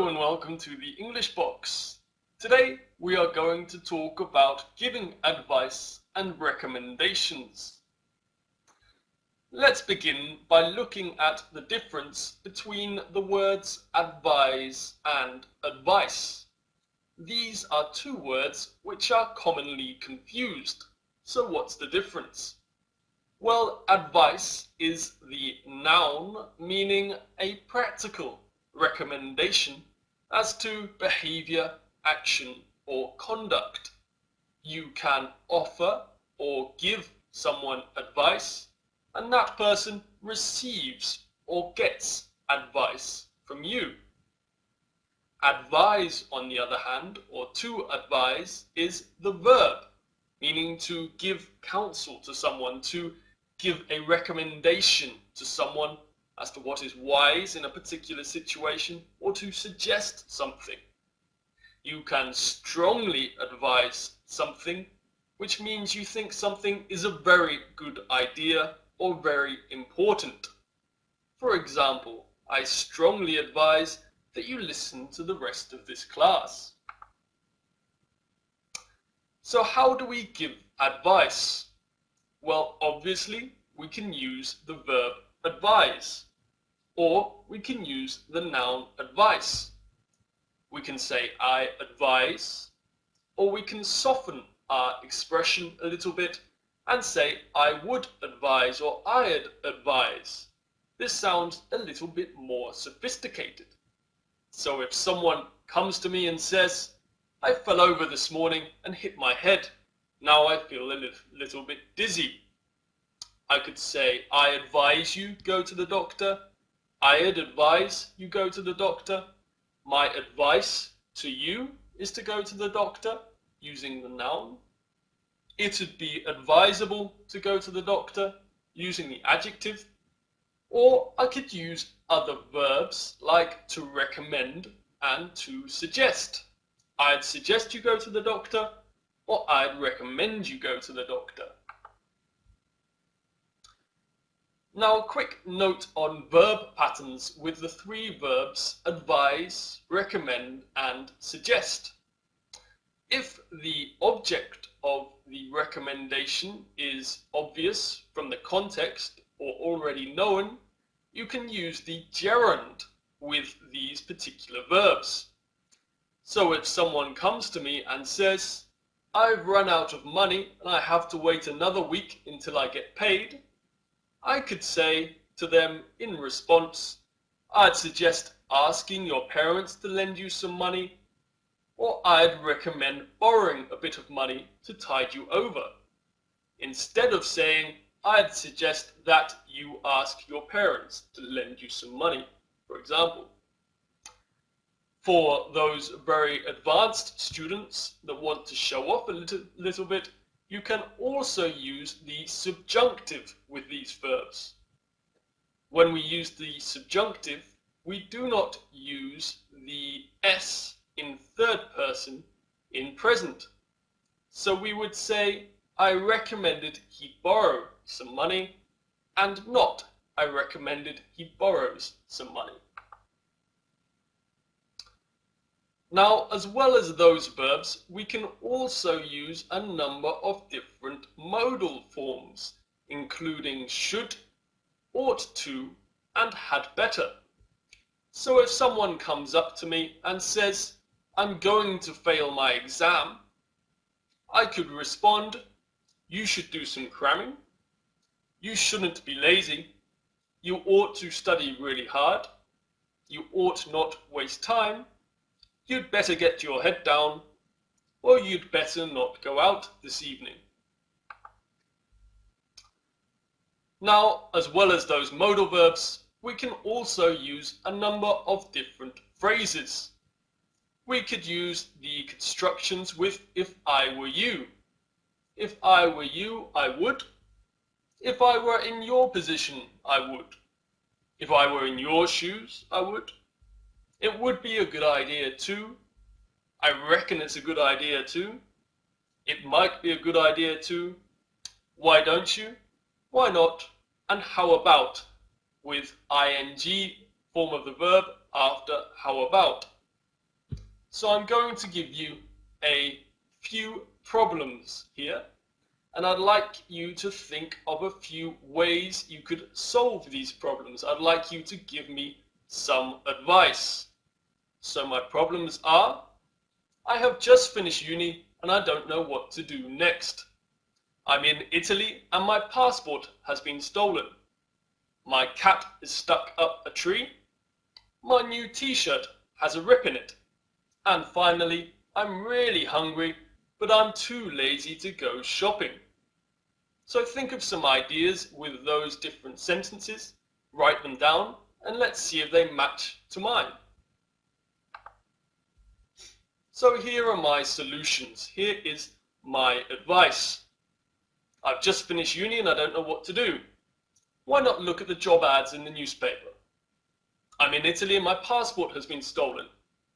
Hello and welcome to the English Box. Today we are going to talk about giving advice and recommendations. Let's begin by looking at the difference between the words advise and advice. These are two words which are commonly confused. So what's the difference? Well, advice is the noun meaning a practical recommendation as to behavior, action, or conduct. You can offer or give someone advice, and that person receives or gets advice from you. Advise, on the other hand, or to advise, is the verb, meaning to give counsel to someone, to give a recommendation to someone as to what is wise in a particular situation, or to suggest something. You can strongly advise something, which means you think something is a very good idea or very important. For example, I strongly advise that you listen to the rest of this class. So how do we give advice? Well, obviously, we can use the verb advise, or we can use the noun advice. We can say I advise, or we can soften our expression a little bit and say I would advise or I'd advise. This sounds a little bit more sophisticated. So if someone comes to me and says, I fell over this morning and hit my head, now I feel a little bit dizzy. I could say, I advise you go to the doctor. I'd advise you go to the doctor. My advice to you is to go to the doctor, using the noun. It would be advisable to go to the doctor, using the adjective. Or I could use other verbs like to recommend and to suggest. I'd suggest you go to the doctor, or I'd recommend you go to the doctor. Now, a quick note on verb patterns with the three verbs advise, recommend, and suggest. If the object of the recommendation is obvious from the context or already known, you can use the gerund with these particular verbs. So if someone comes to me and says, I've run out of money and I have to wait another week until I get paid, I could say to them in response, I'd suggest asking your parents to lend you some money, or I'd recommend borrowing a bit of money to tide you over. Instead of saying, I'd suggest that you ask your parents to lend you some money, for example. For those very advanced students that want to show off a little bit, you can also use the subjunctive with these verbs. When we use the subjunctive, we do not use the S in third person in present. So we would say, I recommended he borrow some money, and not, I recommended he borrows some money. Now, as well as those verbs, we can also use a number of different modal forms, including should, ought to, and had better. So if someone comes up to me and says, I'm going to fail my exam, I could respond, you should do some cramming, you shouldn't be lazy, you ought to study really hard, you ought not waste time, you'd better get your head down, or you'd better not go out this evening. Now, as well as those modal verbs, we can also use a number of different phrases. We could use the constructions with if I were you. If I were you, I would. If I were in your position, I would. If I were in your shoes, I would. It would be a good idea too. I reckon it's a good idea too. It might be a good idea too. Why don't you? Why not? And how about? With ing form of the verb after how about. So I'm going to give you a few problems here, and I'd like you to think of a few ways you could solve these problems. I'd like you to give me some advice. So my problems are: I have just finished uni and I don't know what to do next. I'm in Italy and my passport has been stolen. My cat is stuck up a tree. My new t-shirt has a rip in it. And finally, I'm really hungry, but I'm too lazy to go shopping. So think of some ideas with those different sentences, write them down, and let's see if they match to mine. So here are my solutions. Here is my advice. I've just finished uni and I don't know what to do. Why not look at the job ads in the newspaper? I'm in Italy and my passport has been stolen.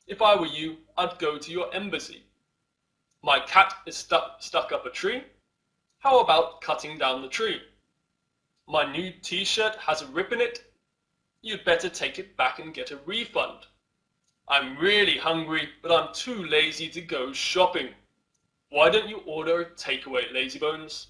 If I were you, I'd go to your embassy. My cat is stuck up a tree. How about cutting down the tree? My new t-shirt has a rip in it. You'd better take it back and get a refund. I'm really hungry, but I'm too lazy to go shopping. Why don't you order a takeaway, lazybones?